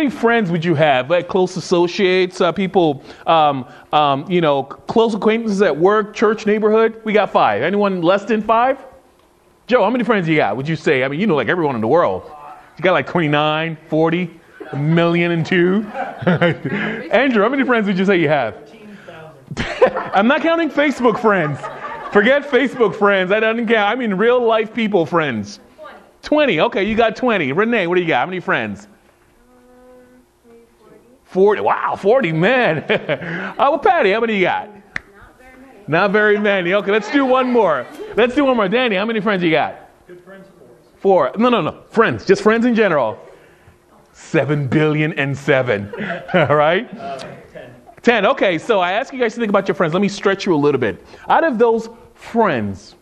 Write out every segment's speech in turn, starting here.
many friends would you have? Like close associates, people, close acquaintances at work, church, neighborhood? We got 5. Anyone less than 5? Joe, how many friends you got? Would you say? I mean, you know, like everyone in the world. You got like 29, 40, 1,000,002. Andrew, how many friends would you say you have? 15,000. I'm not counting Facebook friends. Forget Facebook friends. I don't count. I mean real life people friends. 20. Okay, you got 20. Renee, what do you got? How many friends? 40. Wow, 40, man. Well, Patty, how many you got? Not very many. Okay, let's do one more. Danny, how many friends you got? Good friends, 4. No. Friends. Just friends in general. 7,000,000,007. All right? 10. Okay, so I ask you guys to think about your friends. Let me stretch you a little bit. Out of those friends,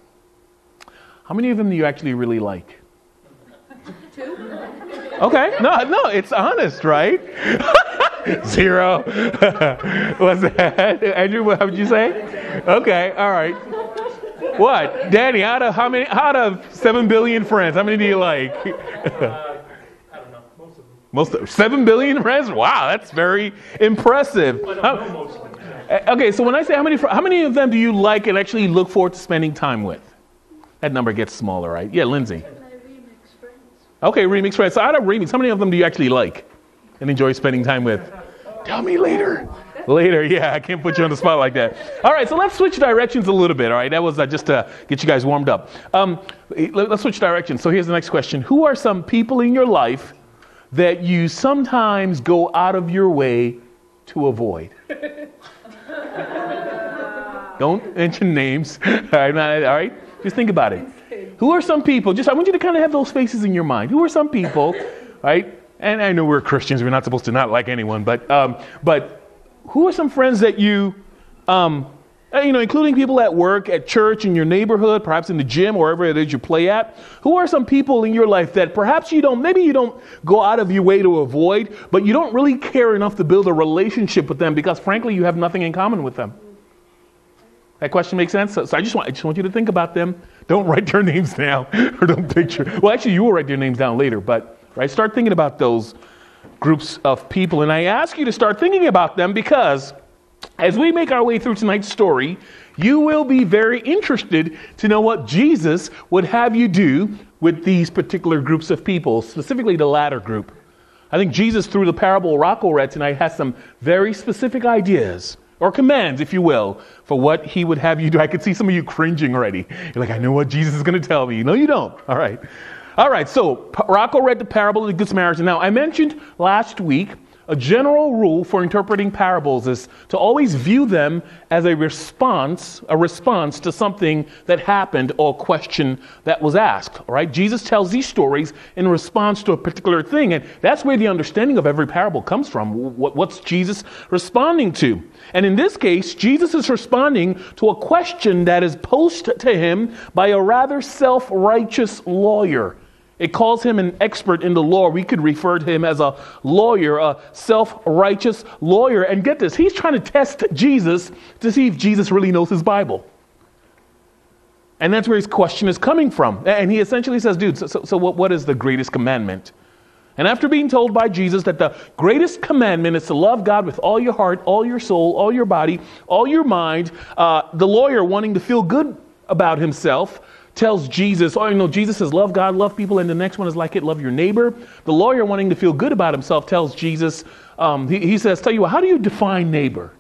how many of them do you actually really like? 2. Okay. No, it's honest, right? 0. What's that? Andrew, what would you say? Okay, all right. What? Danny, out of 7 billion friends, how many do you like? I don't know. Most of them. 7 billion friends? Wow, that's very impressive. I don't know most of them. Okay, so when I say how many of them do you like and actually look forward to spending time with? That number gets smaller, right? Yeah, Lindsay. Okay, remix friends. So out of remix, how many of them do you actually like and enjoy spending time with? Tell me later. Later, yeah, I can't put you on the spot like that. All right, so let's switch directions a little bit, all right? That was just to get you guys warmed up. Let's switch directions. So here's the next question. Who are some people in your life that you sometimes go out of your way to avoid? Don't mention names. All right? Just think about it. Who are some people? I want you to kind of have those faces in your mind. Who are some people, right? And I know we're Christians. We're not supposed to not like anyone. But who are some friends that you, including people at work, at church, in your neighborhood, perhaps in the gym, wherever it is you play at? Who are some people in your life that perhaps maybe you don't go out of your way to avoid, but you don't really care enough to build a relationship with them because, frankly, you have nothing in common with them? That question makes sense? So I just want you to think about them. Don't write their names down or don't picture. Well, actually, you will write their names down later, but start thinking about those groups of people. And I ask you to start thinking about them because as we make our way through tonight's story, you will be very interested to know what Jesus would have you do with these particular groups of people, specifically the latter group. I think Jesus, through the parable Rocco read tonight, has some very specific ideas, or commands, if you will, for what he would have you do. I could see some of you cringing already. You're like, I know what Jesus is going to tell me. No, you don't. All right, so Rocco read the parable of the Good Samaritan. Now, I mentioned last week a general rule for interpreting parables is to always view them as a response to something that happened or a question that was asked. All right, Jesus tells these stories in response to a particular thing, and that's where the understanding of every parable comes from. What's Jesus responding to? And in this case, Jesus is responding to a question that is posed to him by a rather self-righteous lawyer. It calls him an expert in the law. We could refer to him as a lawyer, a self-righteous lawyer. And get this, he's trying to test Jesus to see if Jesus really knows his Bible. And that's where his question is coming from. And he essentially says, dude, so what is the greatest commandment? And after being told by Jesus that the greatest commandment is to love God with all your heart, all your soul, all your body, all your mind, the lawyer, wanting to feel good about himself, tells Jesus, Jesus says, love God, love people, and the next one is like it, love your neighbor. The lawyer, wanting to feel good about himself, tells Jesus, he says, tell you what, how do you define neighbor?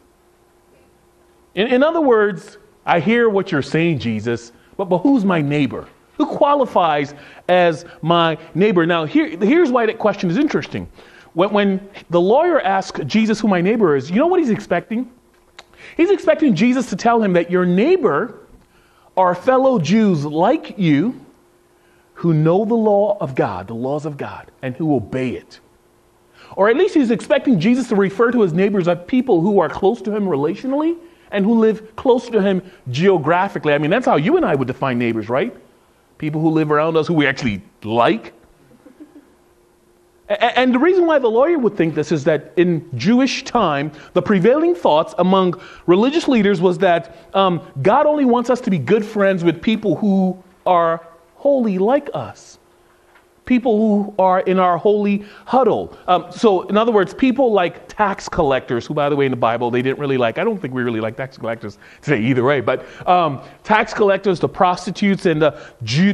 In other words, I hear what you're saying, Jesus, but who's my neighbor? Who qualifies as my neighbor? Now, here's why that question is interesting. When the lawyer asks Jesus who my neighbor is, you know what he's expecting? He's expecting Jesus to tell him that your neighbor are fellow Jews like you who know the law of God, the laws of God, and who obey it. Or at least he's expecting Jesus to refer to his neighbors as people who are close to him relationally and who live close to him geographically. I mean, that's how you and I would define neighbors, right? People who live around us who we actually like. And the reason why the lawyer would think this is that in Jewish time, the prevailing thoughts among religious leaders was that God only wants us to be good friends with people who are holy like us. people who are in our holy huddle. So in other words, people like tax collectors, who, by the way, in the Bible, they didn't really like. I don't think we really like tax collectors today either way, but tax collectors, the prostitutes, and the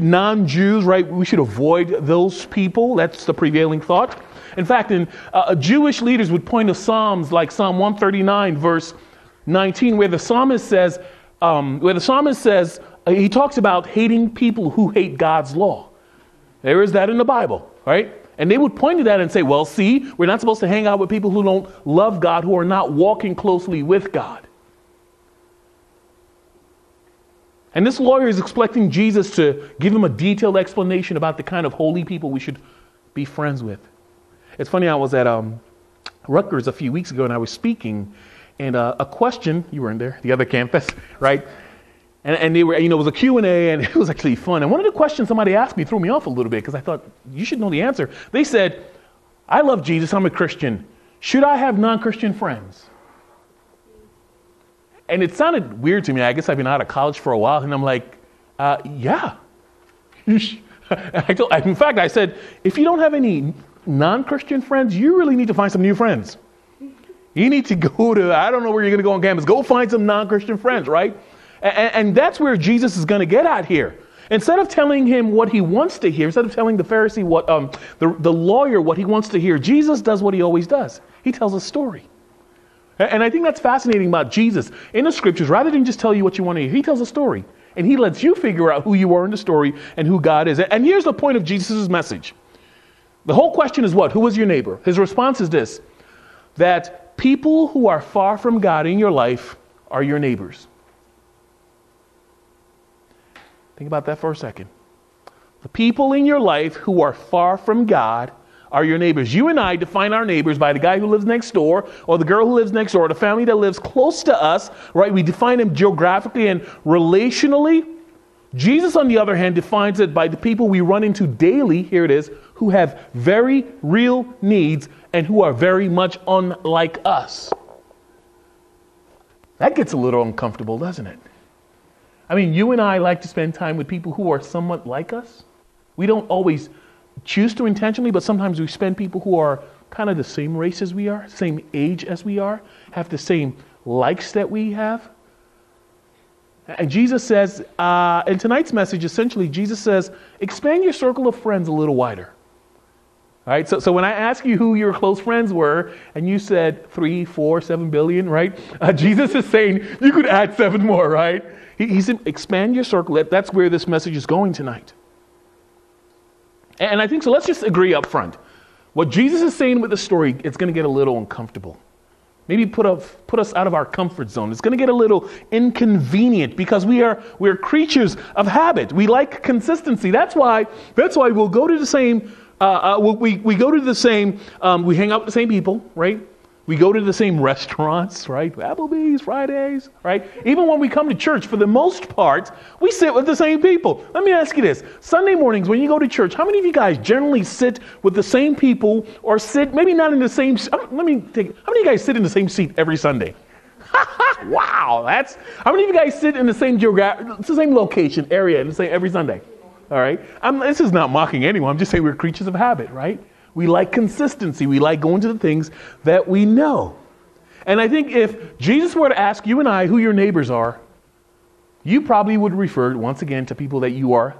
non-Jews, right? We should avoid those people. That's the prevailing thought. In fact, Jewish leaders would point to Psalms like Psalm 139, verse 19, where the psalmist says, he talks about hating people who hate God's law. There is that in the Bible, right? And they would point to that and say, well, see, we're not supposed to hang out with people who don't love God, who are not walking closely with God. And this lawyer is expecting Jesus to give him a detailed explanation about the kind of holy people we should be friends with. It's funny, I was at Rutgers a few weeks ago and I was speaking, and a question, you weren't there, the other campus, right? And they were, it was a Q&A, and it was actually fun. And one of the questions somebody asked me threw me off a little bit because I thought, you should know the answer. They said, I love Jesus, I'm a Christian. Should I have non-Christian friends? And it sounded weird to me. I guess I've been out of college for a while, and I'm like, yeah. In fact, I said, if you don't have any non-Christian friends, you really need to find some new friends. You need to go to, I don't know where you're going to go on campus. Go find some non-Christian friends, right? And that's where Jesus is going to get at here. Instead of telling him what he wants to hear, instead of telling the Pharisee what the lawyer what he wants to hear, Jesus does what he always does. He tells a story. And I think that's fascinating about Jesus. In the scriptures, rather than just tell you what you want to hear, he tells a story. And he lets you figure out who you are in the story and who God is. And here's the point of Jesus' message. The whole question is what? Who is your neighbor? His response is this, that people who are far from God in your life are your neighbors. Think about that for a second. The people in your life who are far from God are your neighbors. You and I define our neighbors by the guy who lives next door, or the girl who lives next door, or the family that lives close to us, right? We define them geographically and relationally. Jesus, on the other hand, defines it by the people we run into daily, here it is, who have very real needs and who are very much unlike us. That gets a little uncomfortable, doesn't it? I mean, you and I like to spend time with people who are somewhat like us. We don't always choose to intentionally, but sometimes we spend people who are kind of the same race as we are, same age as we are, have the same likes that we have. And Jesus says, in tonight's message, essentially, Jesus says, expand your circle of friends a little wider. All right, so when I ask you who your close friends were, and you said 3, 4, 7 billion, right? Jesus is saying you could add 7 more, right? He said, expand your circle. That's where this message is going tonight. And I think so. Let's just agree up front. What Jesus is saying with the story, it's going to get a little uncomfortable. Maybe put us out of our comfort zone. It's going to get a little inconvenient because we're creatures of habit. We like consistency. That's why we'll go to the same. We go to the same. We hang out with the same people, right? We go to the same restaurants, right? Applebee's, Fridays, right? Even when we come to church, for the most part, we sit with the same people. Let me ask you this. Sunday mornings, when you go to church, how many of you guys generally sit with the same people or sit, maybe not in the same, how many of you guys sit in the same seat every Sunday? Wow, how many of you guys sit in the same same location, area, in the same, every Sunday? All right? This is not mocking anyone. I'm just saying we're creatures of habit, right? We like consistency. We like going to the things that we know. And I think if Jesus were to ask you and I who your neighbors are, you probably would refer once again to people that you are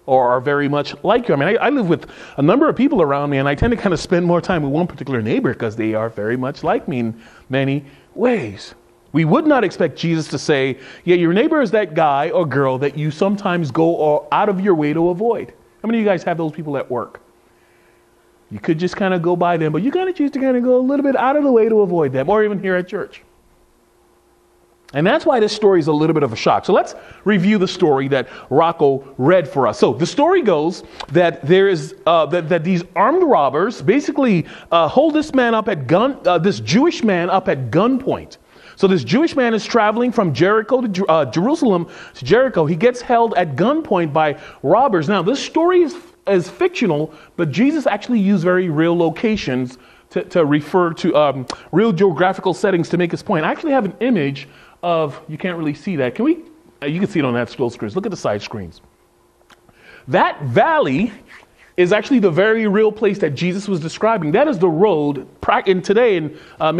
or are very much like you. I mean, I live with a number of people around me, and I tend to kind of spend more time with one particular neighbor because they are very much like me in many ways. We would not expect Jesus to say, yeah, your neighbor is that guy or girl that you sometimes go out of your way to avoid. How many of you guys have those people at work? You could just kind of go by them, but you kind of choose to kind of go a little bit out of the way to avoid them, or even here at church. And that's why this story is a little bit of a shock. So let's review the story that Rocco read for us. So the story goes that there is that these armed robbers basically hold this man up at this Jewish man up at gunpoint. So this Jewish man is traveling from Jericho to Jerusalem to Jericho. He gets held at gunpoint by robbers. Now this story is fictional, but Jesus actually used very real locations to refer to real geographical settings to make his point. I actually have an image of, you can't really see that. You can see it on that scroll screens. Look at the side screens. That valley is actually the very real place that Jesus was describing. That is the road today in in the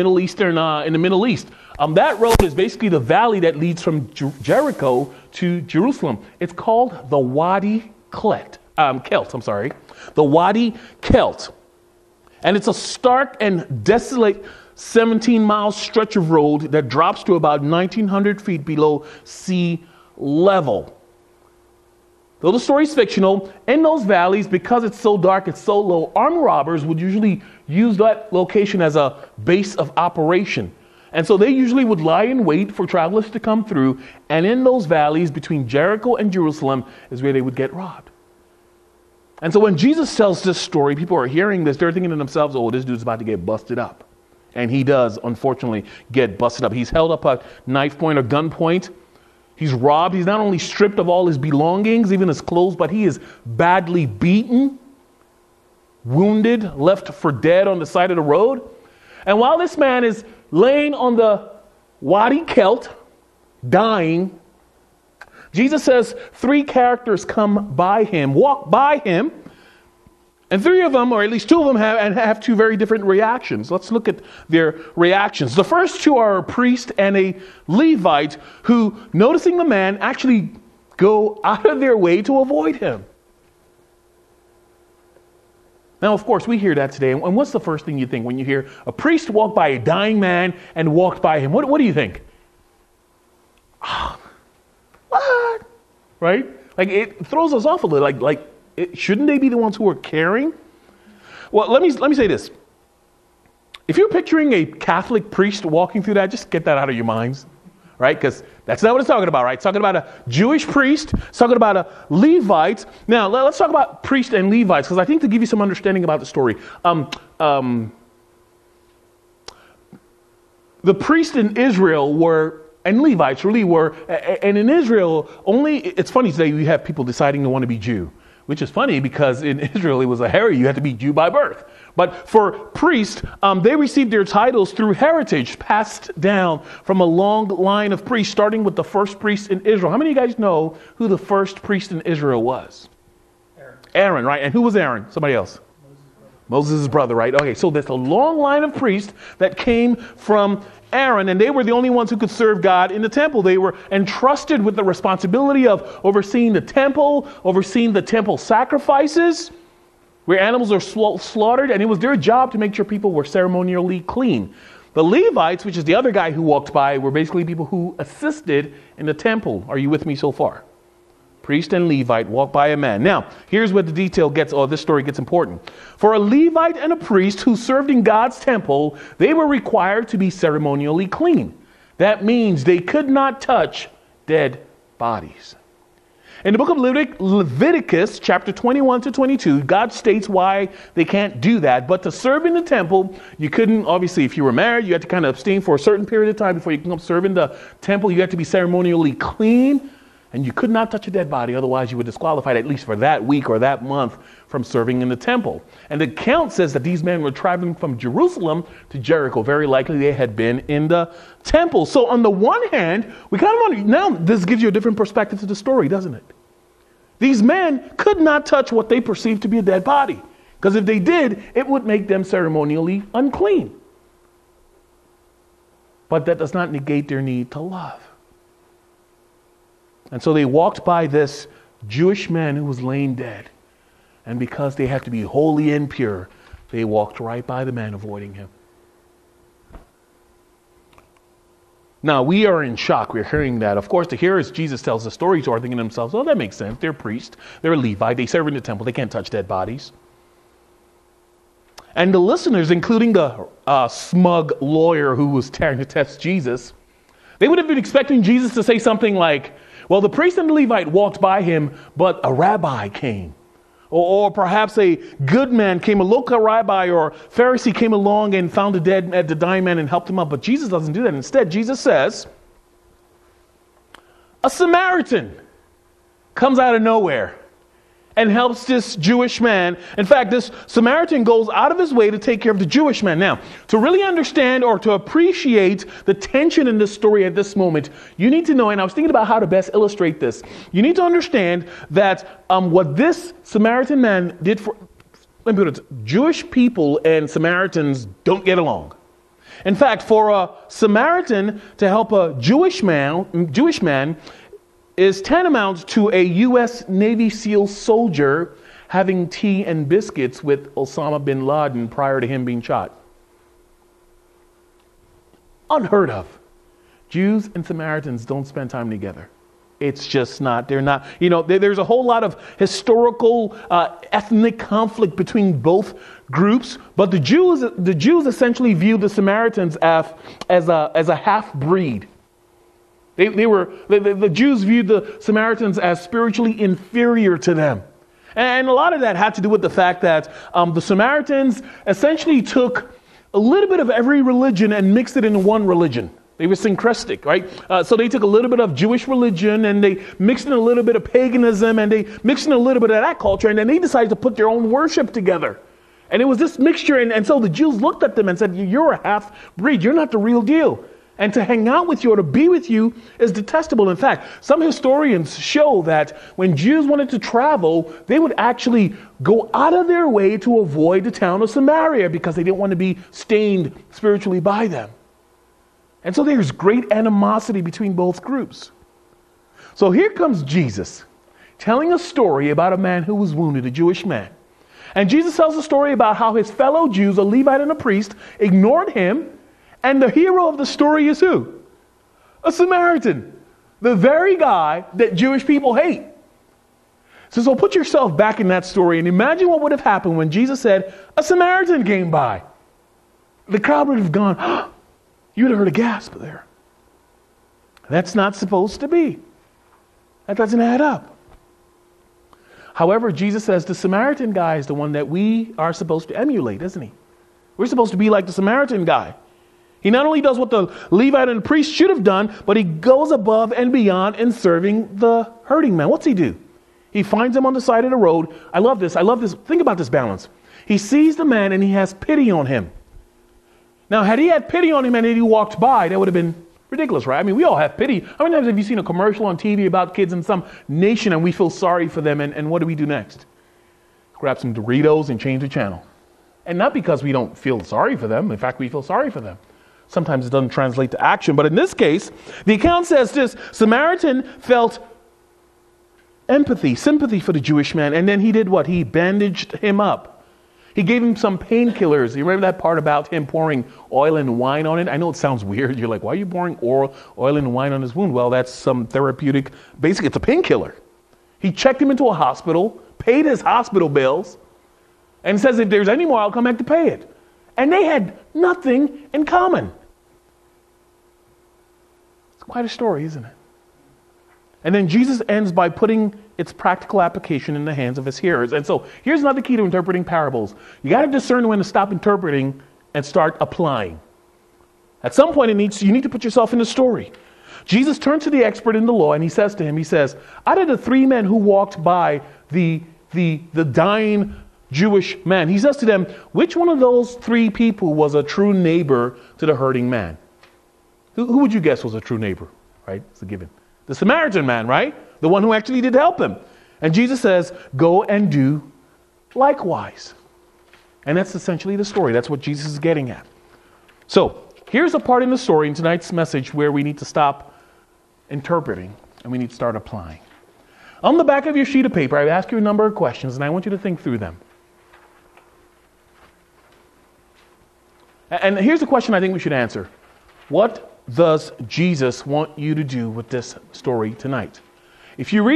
Middle East. That road is basically the valley that leads from Jericho to Jerusalem. It's called the Wadi Kelt. The Wadi Kelt. And it's a stark and desolate 17-mile stretch of road that drops to about 1,900 feet below sea level. Though the story is fictional, in those valleys, because it's so dark, it's so low, armed robbers would usually use that location as a base of operation. And so they usually would lie in wait for travelers to come through, and in those valleys between Jericho and Jerusalem is where they would get robbed. And so when Jesus tells this story, people are hearing this, they're thinking to themselves, oh, this dude's about to get busted up. And he does, unfortunately, get busted up. He's held up at knife point or gun point. He's robbed. He's not only stripped of all his belongings, even his clothes, but he is badly beaten, wounded, left for dead on the side of the road. And while this man is laying on the Wadi Kelt, dying, Jesus says 3 characters come by him, walk by him, and 3 of them, or at least 2 of them, have 2 very different reactions. Let's look at their reactions. The first 2 are a priest and a Levite who, noticing the man, actually go out of their way to avoid him. Now, of course, we hear that today. And what's the first thing you think when you hear a priest walk by a dying man and walked by him? What do you think? What? Right? Like, it throws us off a little. Shouldn't they be the ones who are caring? Well, let me say this. If you're picturing a Catholic priest walking through that, just get that out of your minds, right? Because that's not what it's talking about, right? It's talking about a Jewish priest. It's talking about a Levite. Now, let's talk about priests and Levites, because I think to give you some understanding about the story. The priests in Israel and Levites really were, and in Israel, it's funny today you have people deciding to want to be Jew. Which is funny because in Israel it was a heritage. You had to be Jew by birth. But for priests, they received their titles through heritage, passed down from a long line of priests, starting with the first priest in Israel. How many of you guys know who the first priest in Israel was? Aaron, right? And who was Aaron? Somebody else? Moses' brother, right? Okay, so there's a long line of priests that came from Aaron, and they were the only ones who could serve God in the temple. They were entrusted with the responsibility of overseeing the temple sacrifices, where animals are slaughtered, and it was their job to make sure people were ceremonially clean. The Levites, which is the other guy who walked by, were basically people who assisted in the temple. Are you with me so far? Priest and Levite walk by a man. Now, here's where this story gets important. For a Levite and a priest who served in God's temple, they were required to be ceremonially clean. That means they could not touch dead bodies. In the book of Leviticus, chapter 21 to 22, God states why they can't do that. But to serve in the temple, you couldn't, obviously, if you were married, you had to kind of abstain for a certain period of time before you can come serve in the temple. You had to be ceremonially clean. And you could not touch a dead body, otherwise you were disqualified, at least for that week or that month, from serving in the temple. And the account says that these men were traveling from Jerusalem to Jericho. Very likely they had been in the temple. So on the one hand, now this gives you a different perspective to the story, doesn't it? These men could not touch what they perceived to be a dead body, because if they did, it would make them ceremonially unclean. But that does not negate their need to love. And so they walked by this Jewish man who was laying dead. And because they had to be holy and pure, they walked right by the man, avoiding him. Now, we are in shock. We're hearing that. Of course, to hear as Jesus tells the story, so are thinking to themselves, oh, that makes sense. They're priests. They're Levite. They serve in the temple. They can't touch dead bodies. And the listeners, including the smug lawyer who was trying to test Jesus, they would have been expecting Jesus to say something like, well, the priest and the Levite walked by him, but a rabbi came. Or perhaps a good man came, a local rabbi or Pharisee came along and found the dying man and helped him up. But Jesus doesn't do that. Instead, Jesus says, a Samaritan comes out of nowhere and helps this Jewish man. In fact, this Samaritan goes out of his way to take care of the Jewish man. Now, to really understand or to appreciate the tension in this story at this moment, you need to know, and I was thinking about how to best illustrate this. You need to understand that what this Samaritan man did let me put it, Jewish people and Samaritans don't get along. In fact, for a Samaritan to help a Jewish man is tantamount to a U.S. Navy SEAL soldier having tea and biscuits with Osama bin Laden prior to him being shot. Unheard of. Jews and Samaritans don't spend time together. It's just not, they're not, there's a whole lot of historical, ethnic conflict between both groups, but the Jews essentially view the Samaritans as a half-breed. The Jews viewed the Samaritans as spiritually inferior to them. And a lot of that had to do with the fact that the Samaritans essentially took a little bit of every religion and mixed it into one religion. They were syncretic, right? So they took a little bit of Jewish religion and they mixed in a little bit of paganism and they mixed in a little bit of that culture, and then they decided to put their own worship together. And it was this mixture, and so the Jews looked at them and said, you're a half-breed, you're not the real deal. And to hang out with you or to be with you is detestable. In fact, some historians show that when Jews wanted to travel, they would actually go out of their way to avoid the town of Samaria because they didn't want to be stained spiritually by them. And so there's great animosity between both groups. So here comes Jesus telling a story about a man who was wounded, a Jewish man. And Jesus tells a story about how his fellow Jews, a Levite and a priest, ignored him. And the hero of the story is who? A Samaritan. The very guy that Jewish people hate. So put yourself back in that story and imagine what would have happened when Jesus said, a Samaritan came by. The crowd would have gone, oh, you would have heard a gasp there. That's not supposed to be. That doesn't add up. However, Jesus says the Samaritan guy is the one that we are supposed to emulate, isn't he? We're supposed to be like the Samaritan guy. He not only does what the Levite and the priest should have done, but he goes above and beyond in serving the hurting man. What's he do? He finds him on the side of the road. I love this. Think about this balance. He sees the man and he has pity on him. Now, had he had pity on him and he walked by, that would have been ridiculous, right? I mean, we all have pity. How many times have you seen a commercial on TV about kids in some nation and we feel sorry for them, and what do we do next? Grab some Doritos and change the channel. And not because we don't feel sorry for them. In fact, we feel sorry for them. Sometimes it doesn't translate to action. But in this case, the account says this: Samaritan felt sympathy for the Jewish man. And then he did what? He bandaged him up. He gave him some painkillers. You remember that part about him pouring oil and wine on it? I know it sounds weird. You're like, why are you pouring oil and wine on his wound? Well, that's some therapeutic. Basically, it's a painkiller. He checked him into a hospital, paid his hospital bills, and says, if there's any more, I'll come back to pay it. And they had nothing in common. It's quite a story, isn't it? And then Jesus ends by putting its practical application in the hands of his hearers. And so here's another key to interpreting parables. You got to discern when to stop interpreting and start applying. At some point, you need to put yourself in the story. Jesus turns to the expert in the law and he says to him, out of the three men who walked by the dying Jewish man, he says to them, which one of those three people was a true neighbor to the hurting man? Who would you guess was a true neighbor? Right? It's a given. The Samaritan man, right? The one who actually did help him. And Jesus says, go and do likewise. And that's essentially the story. That's what Jesus is getting at. So here's a part in the story in tonight's message where we need to stop interpreting and we need to start applying. On the back of your sheet of paper, I've asked you a number of questions and I want you to think through them. And here's the question I think we should answer. What does Jesus want you to do with this story tonight? If you ever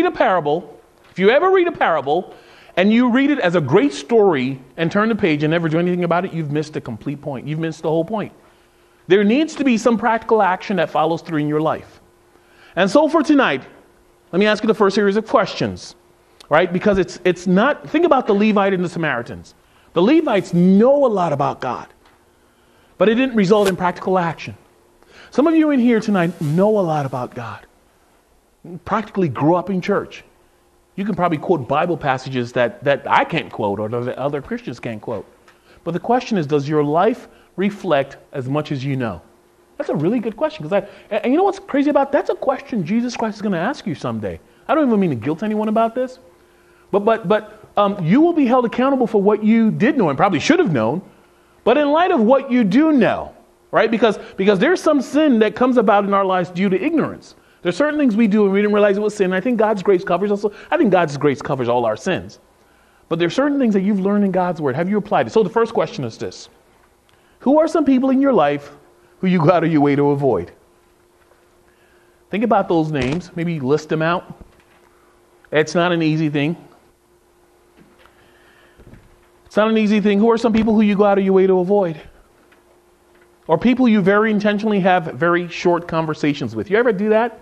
read a parable and you read it as a great story and turn the page and never do anything about it, you've missed the complete point. You've missed the whole point. There needs to be some practical action that follows through in your life. And so for tonight, let me ask you the first series of questions, right? Because it's not, think about the Levite and the Samaritans. The Levites know a lot about God, but it didn't result in practical action. Some of you in here tonight know a lot about God. You practically grew up in church. You can probably quote Bible passages that I can't quote or that other Christians can't quote. But the question is, does your life reflect as much as you know? That's a really good question. And you know what's crazy about that? That's a question Jesus Christ is going to ask you someday. I don't even mean to guilt anyone about this. But you will be held accountable for what you did know and probably should have known. But in light of what you do know, right? Because there's some sin that comes about in our lives due to ignorance. There's certain things we do and we didn't realize it was sin. I think God's grace covers also. I think God's grace covers all our sins. But there's certain things that you've learned in God's word. Have you applied it? So the first question is this. Who are some people in your life who you go out of your way to avoid? Think about those names. Maybe list them out. It's not an easy thing. It's not an easy thing. Who are some people who you go out of your way to avoid? Or people you very intentionally have very short conversations with. You ever do that?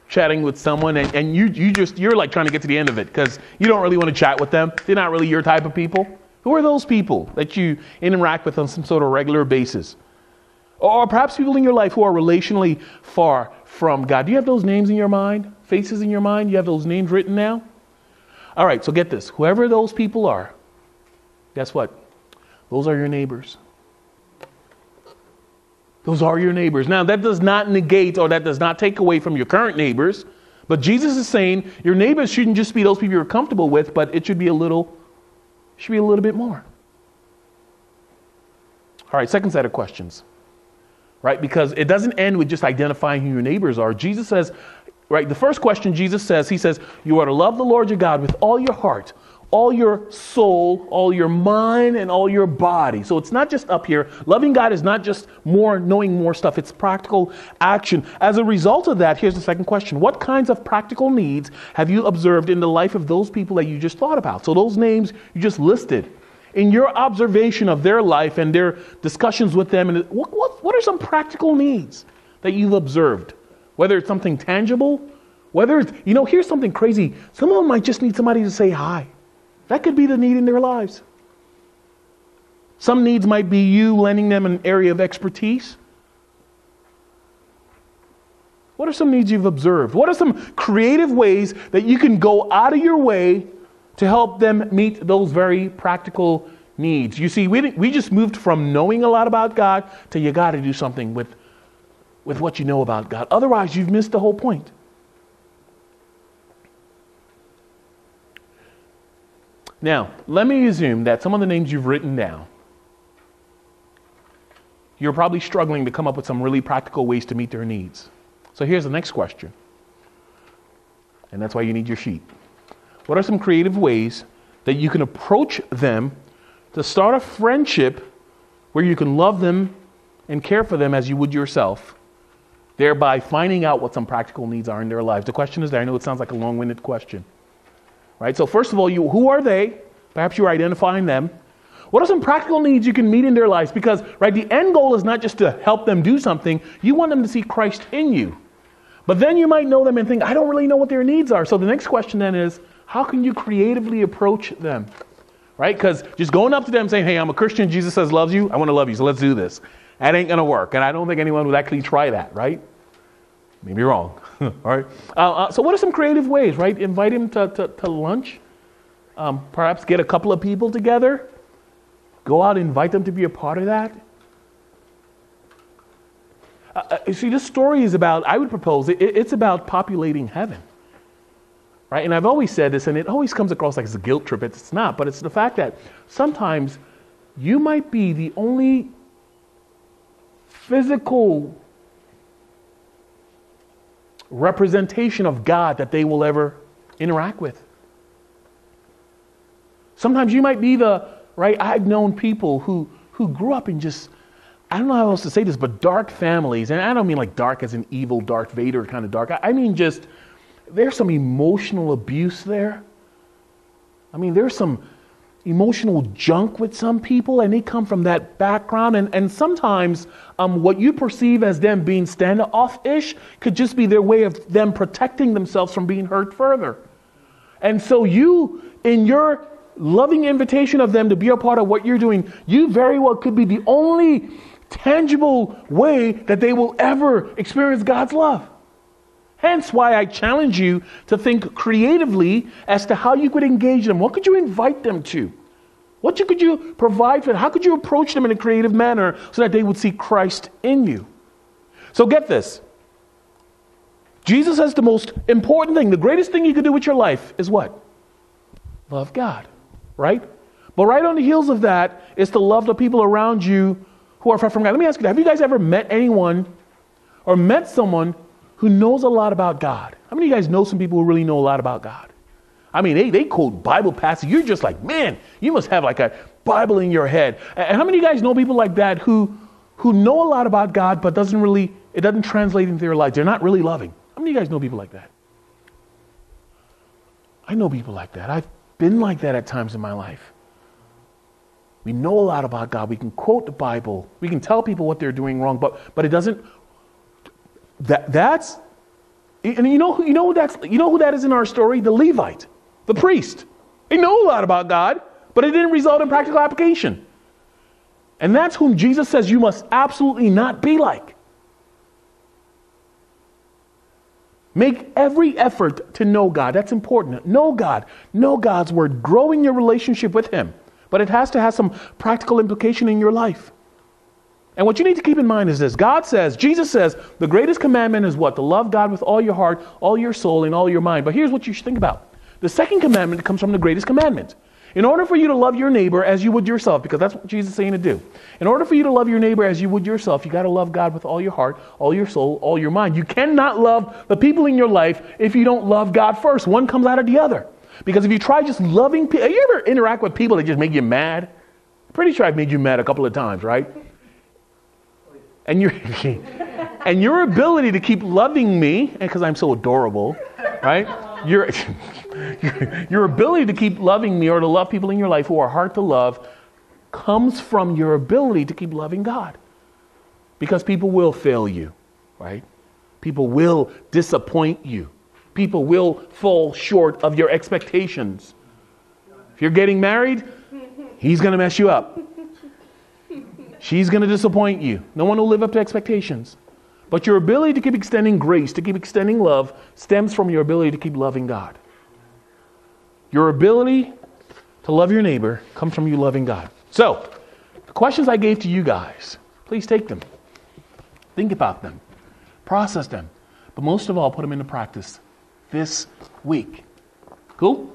Chatting with someone and you're like trying to get to the end of it because you don't really want to chat with them. They're not really your type of people. Who are those people that you interact with on some sort of regular basis? Or perhaps people in your life who are relationally far from God. Do you have those names in your mind? Faces in your mind? You have those names written now? All right, so get this. Whoever those people are, guess what? Those are your neighbors. Those are your neighbors. Now, that does not negate or that does not take away from your current neighbors. But Jesus is saying your neighbors shouldn't just be those people you're comfortable with, but it should be a little bit more. All right, second set of questions. Right? Because it doesn't end with just identifying who your neighbors are. Jesus says, right, the first question Jesus says, he says, you are to love the Lord your God with all your heart, all your soul, all your mind, and all your body. So it's not just up here. Loving God is not just knowing more stuff. It's practical action. As a result of that, here's the second question. What kinds of practical needs have you observed in the life of those people that you just thought about? So those names you just listed. In your observation of their life and their discussions with them, and what are some practical needs that you've observed? Whether it's something tangible, whether it's, here's something crazy. Some of them might just need somebody to say hi. That could be the need in their lives. Some needs might be you lending them an area of expertise. What are some needs you've observed? What are some creative ways that you can go out of your way to help them meet those very practical needs? You see, we just moved from knowing a lot about God to you got to do something with what you know about God. Otherwise, you've missed the whole point. Now, let me assume that some of the names you've written down, you're probably struggling to come up with some really practical ways to meet their needs. So here's the next question. And that's why you need your sheet. What are some creative ways that you can approach them to start a friendship where you can love them and care for them as you would yourself, thereby finding out what some practical needs are in their lives? The question is there. I know it sounds like a long-winded question. Right? So first of all, who are they? Perhaps you're identifying them. What are some practical needs you can meet in their lives? Because, right, the end goal is not just to help them do something. You want them to see Christ in you. But then you might know them and think, I don't really know what their needs are. So the next question then is, how can you creatively approach them? Right? Because just going up to them saying, hey, I'm a Christian, Jesus says loves you, I want to love you, so let's do this. That ain't going to work. And I don't think anyone would actually try that, right? Maybe wrong. All right. So what are some creative ways, right? Invite him to lunch. Perhaps get a couple of people together. Go out and invite them to be a part of that. See, this story is about, I would propose, it's about populating heaven. Right? And I've always said this, and it always comes across like it's a guilt trip. It's not, but it's the fact that sometimes you might be the only physical representation of God that they will ever interact with. Sometimes you might be right? I've known people who grew up in just, I don't know how else to say this, but dark families. And I don't mean like dark as an evil Darth Vader kind of dark. I mean just, there's some emotional abuse there. I mean, there's some emotional junk with some people, and they come from that background. And sometimes what you perceive as them being standoff-ish could just be their way of them protecting themselves from being hurt further. And so you, in your loving invitation of them to be a part of what you're doing, you very well could be the only tangible way that they will ever experience God's love. Hence why I challenge you to think creatively as to how you could engage them. What could you invite them to? What could you provide for them? How could you approach them in a creative manner so that they would see Christ in you? So get this. Jesus says the most important thing, the greatest thing you could do with your life is what? love God, right? But right on the heels of that is to love the people around you who are far from God. Let me ask you, have you guys ever met anyone or met someone who knows a lot about God? How many of you guys know some people who really know a lot about God? I mean, they quote Bible passages. You're just like, man, you must have like a Bible in your head. And how many of you guys know people like that who know a lot about God, but it doesn't translate into their life? They're not really loving. How many of you guys know people like that? I know people like that. I've been like that at times in my life. We know a lot about God. We can quote the Bible. We can tell people what they're doing wrong, but it doesn't. That's, and you know who that is in our story? The Levite, the priest. They know a lot about God, but it didn't result in practical application. And that's whom Jesus says you must absolutely not be like. Make every effort to know God. That's important. Know God. Know God's word. Grow in your relationship with him. But it has to have some practical implication in your life. And what you need to keep in mind is this. Jesus says, the greatest commandment is what? To love God with all your heart, all your soul, and all your mind. But here's what you should think about. The second commandment comes from the greatest commandment. In order for you to love your neighbor as you would yourself, because that's what Jesus is saying to do. In order for you to love your neighbor as you would yourself, you got to love God with all your heart, all your soul, all your mind. You cannot love the people in your life if you don't love God first. One comes out of the other. Because if you try just loving people, you ever interact with people that just make you mad? I'm pretty sure I've made you mad a couple of times, right? And your ability to keep loving me, and because I'm so adorable, right? Your ability to keep loving me or to love people in your life who are hard to love comes from your ability to keep loving God. Because people will fail you, right? People will disappoint you. People will fall short of your expectations. If you're getting married, he's going to mess you up. She's going to disappoint you. No one will live up to expectations. But your ability to keep extending grace, to keep extending love, stems from your ability to keep loving God. Your ability to love your neighbor comes from you loving God. So, the questions I gave to you guys, please take them. Think about them. Process them. But most of all, put them into practice this week. Cool?